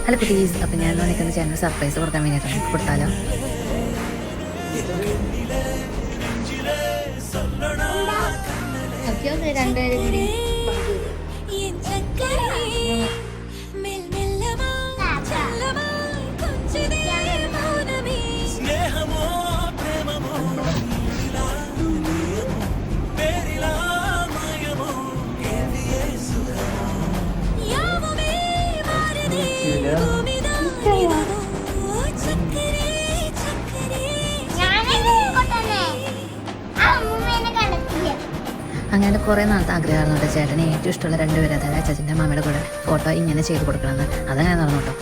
Hello കുട്ടീസ്, അപ്പം ഞാൻ നിൽക്കുന്ന ചാനൽ സർപ്രൈസ് കൊടുക്കാൻ വേണ്ടിയിട്ടാണ്. കൊടുത്താലോ? രണ്ടുപേരും കൂടി അങ്ങനെ കുറേ നാളത്തെ ആഗ്രഹമായിരുന്നു ചേട്ടന് ഏറ്റവും ഇഷ്ടമുള്ള രണ്ടുപേരും, അതായത് അച്ഛൻ്റെ മാമയുടെ കൂടെ ഫോട്ടോ ഇങ്ങനെ ചെയ്ത് കൊടുക്കണമെന്ന്. അതങ്ങനെ നടന്നു കേട്ടോ.